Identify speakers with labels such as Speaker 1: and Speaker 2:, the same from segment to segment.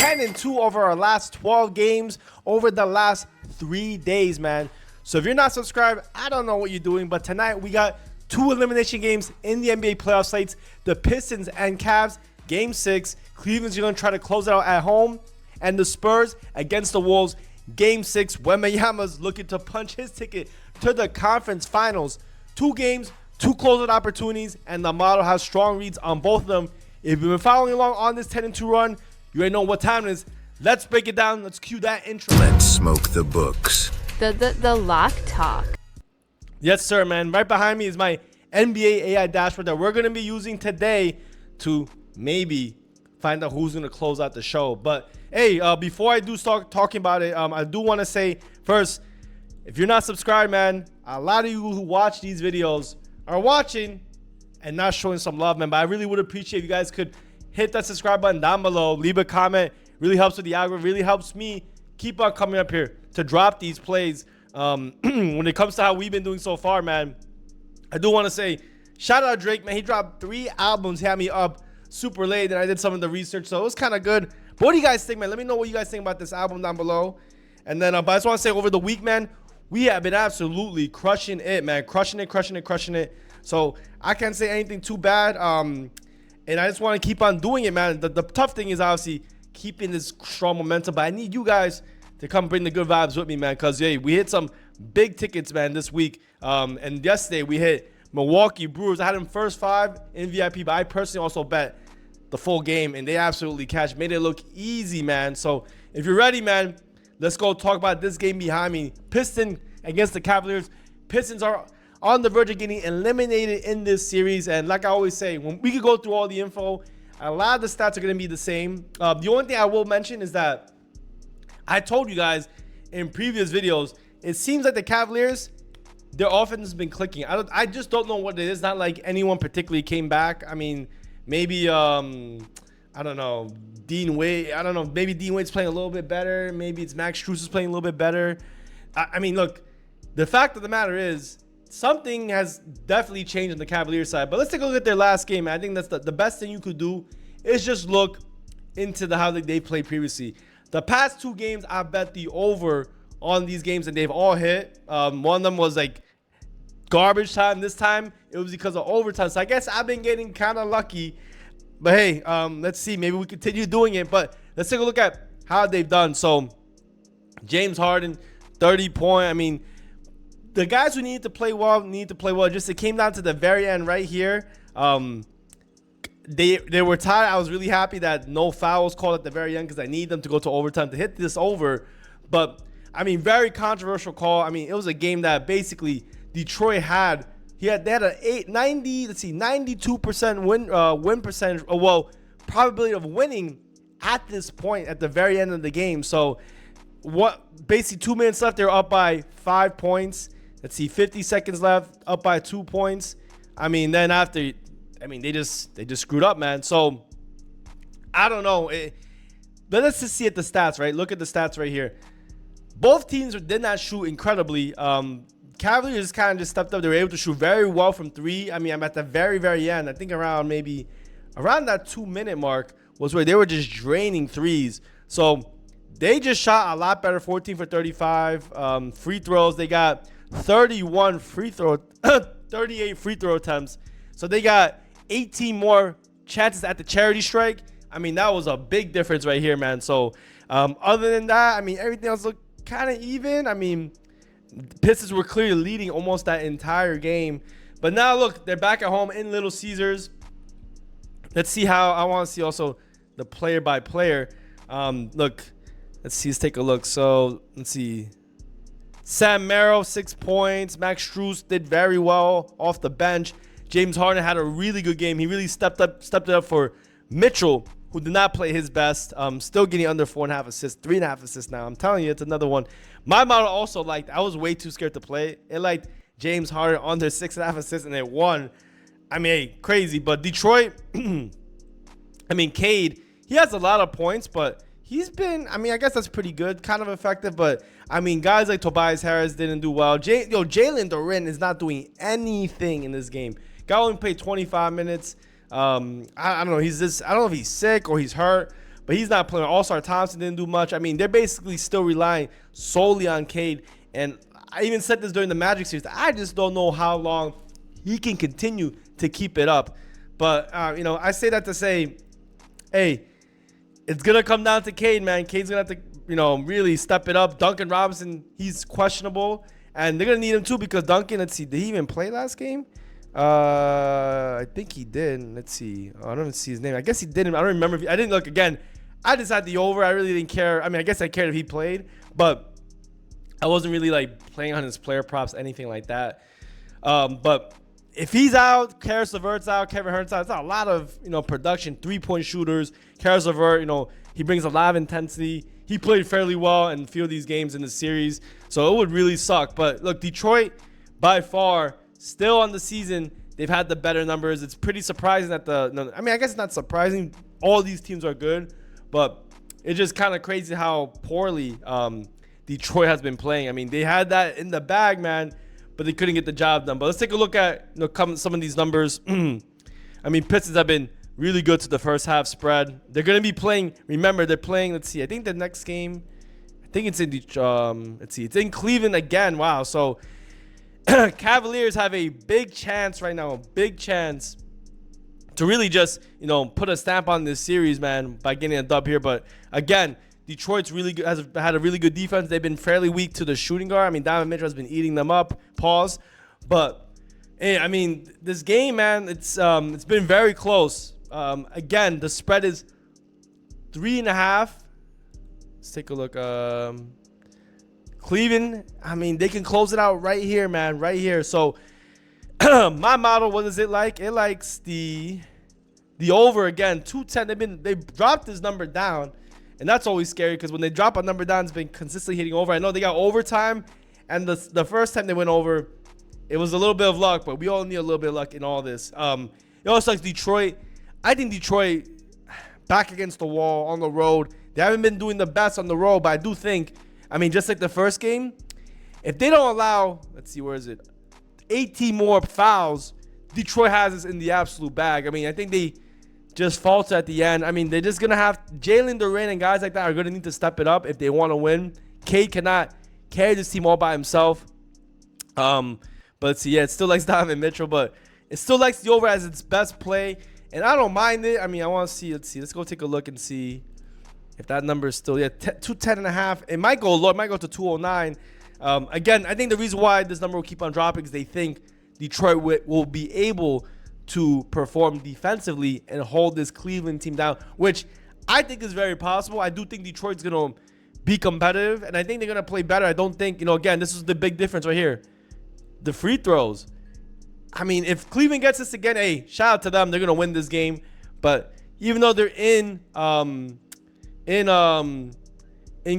Speaker 1: 10-2 over our last 12 games over the last 3 days, man. So if you're not subscribed, I don't know what you're doing. But tonight we got 2 elimination games in the NBA playoff slates. The Pistons and Cavs, Game 6. Cleveland's going to try to close it out at home. And the Spurs against the Wolves, Game 6. Wembanyama's looking to punch his ticket to the conference finals. 2 games, 2 closeout opportunities, and the model has strong reads on both of them. If you've been following along on this 10-2 run, you already know what time it is. Let's break it down. Let's cue that intro.
Speaker 2: Let's smoke the books.
Speaker 3: The lock talk.
Speaker 1: Yes, sir, man. Right behind me is my NBA AI dashboard that we're going to be using today to maybe find out who's going to close out the show. But, hey, before I do start talking about it, I do want to say first, if you're not subscribed, man, a lot of you who watch these videos are watching and not showing some love, man. But I really would appreciate if you guys could hit that subscribe button down below. Leave a comment. Really helps with the algorithm. Really helps me keep on coming up here to drop these plays. When it comes to how we've been doing so far, man, I do want to say shout out Drake, man. He dropped 3 albums. He had me up super late, and I did some of the research, so it was kind of good. But what do you guys think, man? Let me know what you guys think about this album down below. And then but I just want to say over the week, man, we have been absolutely crushing it, man. Crushing it. So I can't say anything too bad. And I just want to keep on doing it, man. The tough thing is obviously keeping this strong momentum. But I need you guys to come bring the good vibes with me, man. Because, hey, we hit some big tickets, man, this week. And yesterday we hit Milwaukee Brewers. I had them first 5 in VIP. But I personally also bet the full game. And they absolutely cashed. Made it look easy, man. So if you're ready, man, let's go talk about this game behind me. Pistons against the Cavaliers. Pistons are on the verge of getting eliminated in this series. And like I always say, when we could go through all the info, a lot of the stats are going to be the same. The only thing I will mention is that I told you guys in previous videos, it seems like the Cavaliers, their offense has been clicking. I just don't know what it is. Not like anyone particularly came back. I mean, maybe, I don't know, Dean Wade. I don't know. Maybe Dean Wade's playing a little bit better. Maybe it's Max Strus is playing a little bit better. I mean, look, the fact of the matter is, something has definitely changed on the Cavaliers side. But let's take a look at their last game. I think that's the best thing you could do is just look into how they played previously. The past 2 games, I bet the over on these games, and they've all hit. One of them was like garbage time. This time, it was because of overtime. So I guess I've been getting kind of lucky. But hey, let's see. Maybe we continue doing it. But let's take a look at how they've done. So James Harden, 30-point. I mean, the guys who need to play well. Just it came down to the very end right here. They were tied. I was really happy that no foul was called at the very end because I need them to go to overtime to hit this over. But I mean, very controversial call. I mean, it was a game that basically Detroit had. They had a 92% win percentage. Probability of winning at this point at the very end of the game. So basically 2 minutes left, they're up by 5 points. Let's see, 50 seconds left, up by 2 points. I mean, then after, they just screwed up, man. So I don't know. But let's just see at the stats, right? Look at the stats right here. Both teams did not shoot incredibly. Cavaliers kind of just stepped up. They were able to shoot very well from 3. I mean, I'm at the very, very end. I think around that 2-minute mark was where they were just draining threes. So they just shot a lot better, 14 for 35. Free throws, they got 38 free throw attempts. So they got 18 more chances at the charity strike. I mean, that was a big difference right here, man. So other than that, I mean, everything else looked kind of even. I mean, the Pistons were clearly leading almost that entire game. But now, look, they're back at home in Little Caesars. Let's see how I want to see also the player by player. Look, let's take a look. So let's see. Sam Merrill, 6 points. Max Strus did very well off the bench. James Harden had a really good game. He really stepped it up for Mitchell, who did not play his best. Still getting under 4.5 assists, 3.5 assists now. I'm telling you, it's another one. My model also liked, I was way too scared to play. It liked James Harden under 6.5 assists, and it won. I mean, hey, crazy. But Detroit, Cade, he has a lot of points, but he's been, I guess that's pretty good, kind of effective. But, guys like Tobias Harris didn't do well. Jalen Duren is not doing anything in this game. Guy only played 25 minutes. I don't know. I don't know if he's sick or he's hurt. but he's not playing. All-Star Thompson didn't do much. I mean, they're basically still relying solely on Cade. And I even said this during the Magic series. I just don't know how long he can continue to keep it up. But, I say that to say, hey, it's going to come down to Cade, man. Cade's going to have to, really step it up. Duncan Robinson, he's questionable. And they're going to need him, too, because Duncan, let's see, did he even play last game? I think he did. Let's see. I don't even see his name. I guess he didn't. I don't remember. I didn't look again. I just had the over. I really didn't care. I mean, I guess I cared if he played. But I wasn't really, playing on his player props, anything like that. But if he's out, Karis LeVert's out, Kevin Hertz out, it's a lot of, production, three-point shooters. Karis LeVert, he brings a lot of intensity. He played fairly well in a few of these games in the series. So it would really suck. But, look, Detroit, by far, still on the season, they've had the better numbers. It's pretty surprising that I guess it's not surprising. All these teams are good. But it's just kind of crazy how poorly Detroit has been playing. I mean, they had that in the bag, man, but they couldn't get the job done. But let's take a look at some of these numbers. I mean, Pistons have been really good to the first half spread. They're going to be playing. Remember, they're playing. Let's see. I think the next game, it's in it's in Cleveland again. Wow. So Cavaliers have a big chance right now. A big chance to really just put a stamp on this series, man, by getting a dub here. But again, Detroit's really good, has had a really good defense. They've been fairly weak to the shooting guard. I mean, Donovan Mitchell has been eating them up. Pause. But hey, I mean, this game, man, it's been very close. Again, the spread is 3.5. Let's take a look. Cleveland, I mean, they can close it out right here, man, right here. So my model, what is it like? It likes the over again, 210. They've dropped this number down. And that's always scary because when they drop a number down, it's been consistently hitting over. I know they got overtime, and the first time they went over, it was a little bit of luck, but we all need a little bit of luck in all this. It also like Detroit. I think Detroit back against the wall on the road. They haven't been doing the best on the road, but I do think, I mean, just like the first game, if they don't allow, let's see, where is it? 18 more fouls, Detroit has this in the absolute bag. I mean, I think they just falter at the end. I mean, they're just going to have Jalen Duren and guys like that are going to need to step it up if they want to win. Cade cannot carry this team all by himself. But let's see. Yeah, it still likes Donovan Mitchell, but it still likes the over as its best play. And I don't mind it. I mean, I want to see. Let's see. Let's go take a look and see if that number is still, 210.5. It might go low. It might go to 209. Again, I think the reason why this number will keep on dropping is they think Detroit will be able to perform defensively and hold this Cleveland team down, which I think is very possible. I do think Detroit's going to be competitive, and I think they're going to play better. I don't think, again, this is the big difference right here. The free throws. I mean, if Cleveland gets this again, hey, shout out to them. They're going to win this game. But even though they're in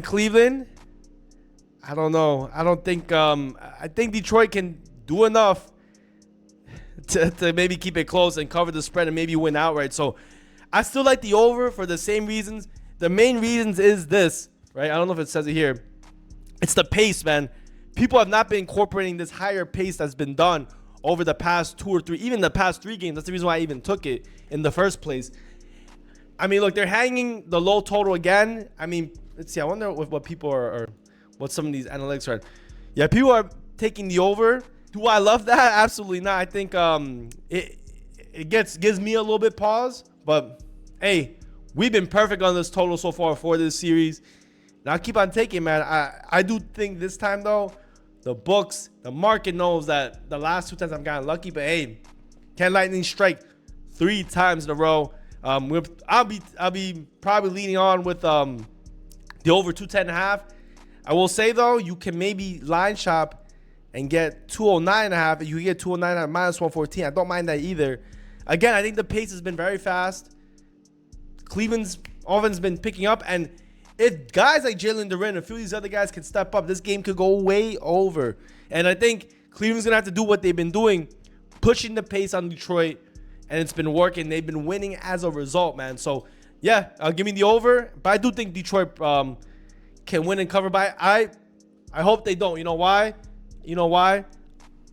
Speaker 1: Cleveland, I don't know. I don't think I think Detroit can do enough to maybe keep it close and cover the spread and maybe win outright. So I still like the over for the same reasons. The main reasons is this, right? I don't know if it says it here. It's the pace, man. People have not been incorporating this higher pace that's been done over the past 2 or 3, even the past 3 games. That's the reason why I even took it in the first place. I mean, look, they're hanging the low total again. I mean, let's see. I wonder what people are what some of these analytics are. Yeah, people are taking the over. Do I love that? Absolutely not. I think it gives me a little bit pause. But, hey, we've been perfect on this total so far for this series. And I'll keep on taking, man. I do think this time, though, the market knows that the last 2 times I've gotten lucky. But, hey, can lightning strike 3 times in a row? I'll be probably leaning on with the over 210.5. I will say, though, you can maybe line shop and get 209.5. You can get 209 at minus 114. I don't mind that either. Again, I think the pace has been very fast. Cleveland's offense has been picking up. And if guys like Jalen Duren and a few of these other guys can step up, this game could go way over. And I think Cleveland's going to have to do what they've been doing, pushing the pace on Detroit. And it's been working. They've been winning as a result, man. So, yeah, give me the over. But I do think Detroit can win and cover by. I hope they don't. You know why?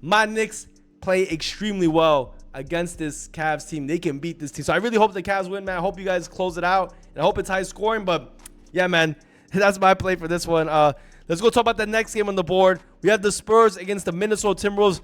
Speaker 1: My Knicks play extremely well against this Cavs team. They can beat this team. So I really hope the Cavs win, man. I hope you guys close it out. And I hope it's high scoring. But, yeah, man, that's my play for this one. Let's go talk about the next game on the board. We have the Spurs against the Minnesota Timberwolves.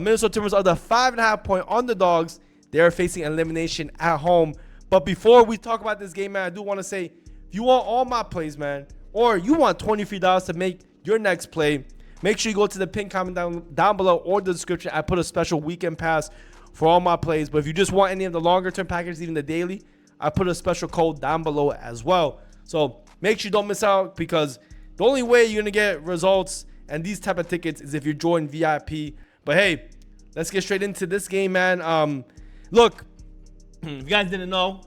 Speaker 1: Minnesota Timberwolves are the 5.5-point underdogs. They're facing elimination at home. But before we talk about this game, man, I do want to say, if you want all my plays, man, or you want $23 to make your next play, make sure you go to the pinned comment down below or the description. I put a special weekend pass for all my plays. But if you just want any of the longer-term packages, even the daily, I put a special code down below as well. So make sure you don't miss out, because the only way you're going to get results and these type of tickets is if you join VIP. But, hey, let's get straight into this game, man. Look, if you guys didn't know,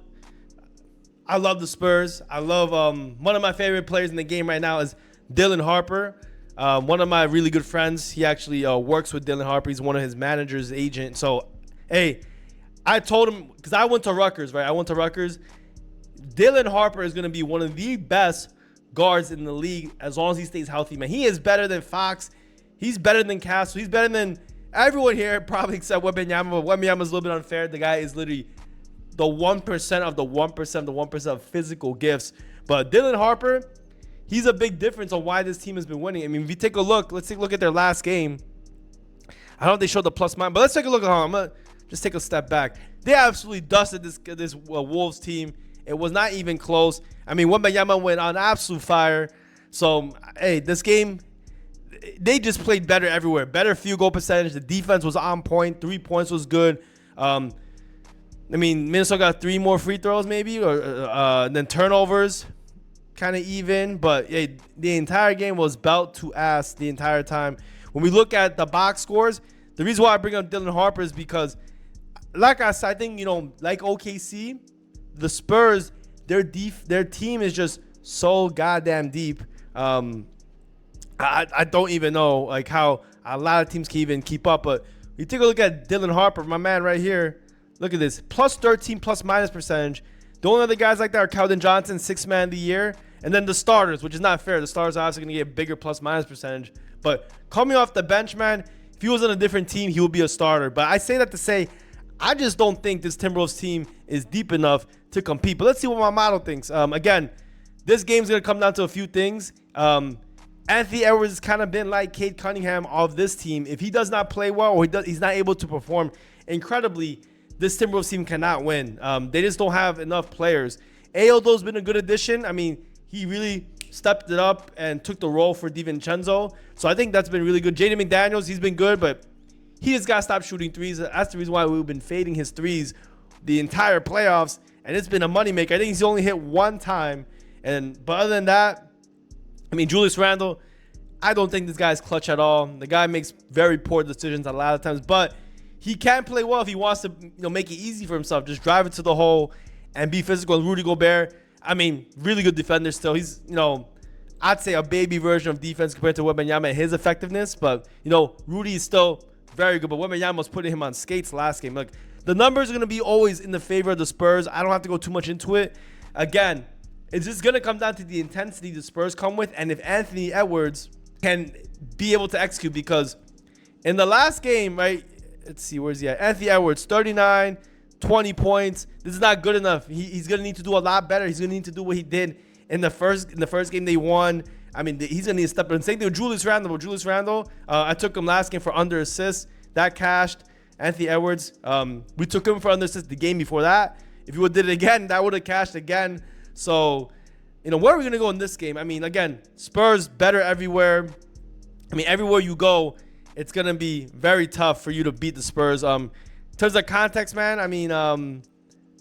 Speaker 1: I love the Spurs. I love one of my favorite players in the game right now is Dylan Harper. One of my really good friends. He actually works with Dylan Harper. He's one of his managers, agent. So, hey, I told him, because I went to Rutgers, right? I went to Rutgers. Dylan Harper is going to be one of the best guards in the league as long as he stays healthy, man. He is better than Fox. He's better than Castle. He's better than everyone here, probably except Wembanyama. But Wembanyama is a little bit unfair. The guy is literally the 1% of the 1% of the 1% of physical gifts. But Dylan Harper, he's a big difference on why this team has been winning. I mean, if you take a look, let's take a look at their last game. I don't know if they showed the plus minus, but let's take a look at how I'm gonna just take a step back. They absolutely dusted this Wolves team. It was not even close. I mean, Wembanyama went on absolute fire. So, hey, this game, they just played better everywhere. Better field goal percentage. The defense was on point. 3 points was good. I mean, Minnesota got 3 more free throws maybe, or then turnovers, kind of even. But yeah, the entire game was belt to ass the entire time. When we look at the box scores, the reason why I bring up Dylan Harper is because, like I said, I think, you know, like OKC, the Spurs, their team is just so goddamn deep. I don't even know like how a lot of teams can even keep up. But you take a look at Dylan Harper, my man right here. Look at this, plus 13 plus minus percentage. The only other guys like that are Keldon Johnson, 6th man of the year. And then the starters, which is not fair. The starters are obviously going to get bigger plus minus percentage. But coming off the bench, man, if he was on a different team, he would be a starter. But I say that to say, I just don't think this Timberwolves team is deep enough to compete. But let's see what my model thinks. Again, this game's going to come down to a few things. Anthony Edwards has kind of been like Cade Cunningham of this team. If he does not play well, or he's not able to perform incredibly, this Timberwolves team cannot win. They just don't have enough players. Ayodo's been a good addition. I mean, he really stepped it up and took the role for DiVincenzo. So I think that's been really good. Jaden McDaniels, he's been good, but he just got to stop shooting threes. That's the reason why we've been fading his threes the entire playoffs, and it's been a moneymaker. I think he's only hit one time. But other than that, I mean, Julius Randle, I don't think this guy's clutch at all. The guy makes very poor decisions a lot of times, but he can play well if he wants to, you know, make it easy for himself. Just drive it to the hole and be physical. And Rudy Gobert, I mean, really good defender still. He's, you know, I'd say a baby version of defense compared to Wembanyama and his effectiveness. But, you know, Rudy is still very good. But Wembanyama was putting him on skates last game. Look, the numbers are going to be always in the favor of the Spurs. I don't have to go too much into it. Again, it's just going to come down to the intensity the Spurs come with. And if Anthony Edwards can be able to execute. Because in the last game, right, let's see, where's he at? Anthony Edwards, 39, 20 points. This is not good enough. He's going to need to do a lot better. He's going to need to do what he did in the first game they won. I mean, he's going to need to step in. Same thing with Julius Randle. I took him last game for under assists. That cashed. Anthony Edwards, we took him for under assists the game before that. If you would did it again, that would have cashed again. So, you know, where are we going to go in this game? I mean, again, Spurs better everywhere. I mean, everywhere you go, it's going to be very tough for you to beat the Spurs. In terms of context, man, I mean,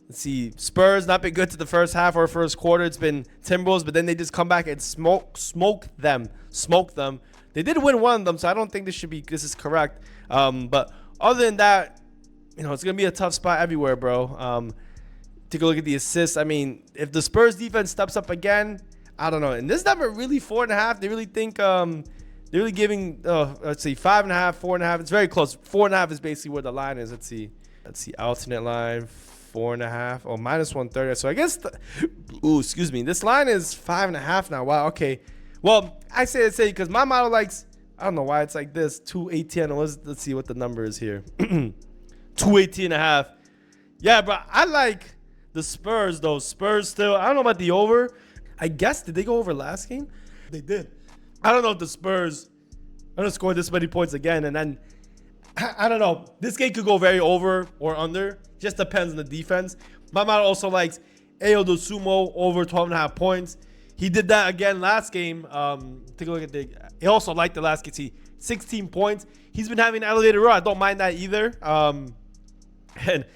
Speaker 1: let's see. Spurs not been good to the first half or first quarter. It's been Timberwolves, but then they just come back and smoke them. They did win one of them, so I don't think this is correct. But other than that, you know, it's going to be a tough spot everywhere, bro. Take a look at the assists. I mean, if the Spurs defense steps up again, I don't know. And this number really 4.5. They really think they're really giving, let's see, 5.5, 4.5. It's very close. 4.5 is basically where the line is. Let's see, alternate line, 4.5. Oh, minus 130. So I guess, excuse me. This line is 5.5 now. Wow, okay. Well, I say because my model likes, I don't know why it's like this, 218. Let's see what the number is here. 218.5. Yeah, bro, I like the Spurs, though. Spurs still, I don't know about the over. I guess, did they go over last game? They did. I don't know if the Spurs are going to score this many points again. And then, I don't know. This game could go very over or under. Just depends on the defense. My mom also likes Ayo Dosunmu over 12.5 points. He did that again last game. Take a look at he also liked the last game. 16 points. He's been having an elevated run. I don't mind that either. And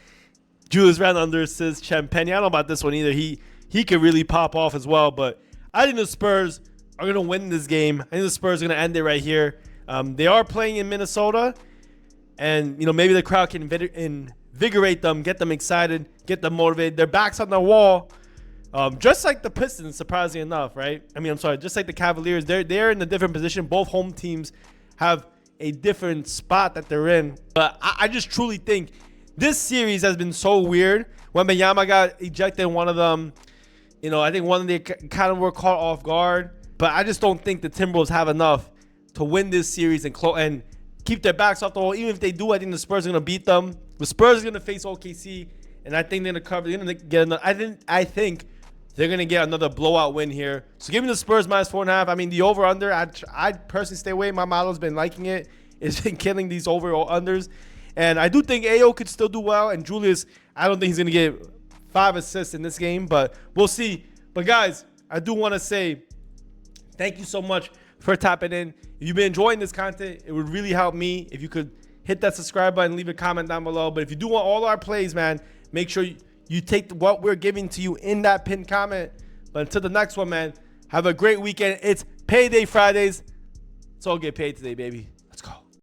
Speaker 1: Julius Randle under says Champagne. I don't know about this one either. He could really pop off as well. But I think the Spurs are going to win this game. I think the Spurs are going to end it right here. They are playing in Minnesota. And, maybe the crowd can invigorate them, get them excited, get them motivated. Their backs on the wall. Just like the Pistons, surprisingly enough, right? Just like the Cavaliers. They're in a different position. Both home teams have a different spot that they're in. But I just truly think this series has been so weird. When Wembanyama got ejected in one of them, I think one of them kind of were caught off guard. But I just don't think the Timberwolves have enough to win this series and keep their backs off the wall. Even if they do, I think the Spurs are going to beat them. The Spurs are going to face OKC, and I think they're going to cover. They're going to get another. I think they're going to get another blowout win here. So give me the Spurs minus 4.5. I mean, the over-under, I'd personally stay away. My model's been liking it. It's been killing these over-unders. And I do think Ayo could still do well. And Julius, I don't think he's going to get 5 assists in this game, but we'll see. But, guys, I do want to say thank you so much for tapping in. If you've been enjoying this content, it would really help me if you could hit that subscribe button, leave a comment down below. But if you do want all our plays, man, make sure you take what we're giving to you in that pinned comment. But until the next one, man, have a great weekend. It's Payday Fridays. Let's all get paid today, baby.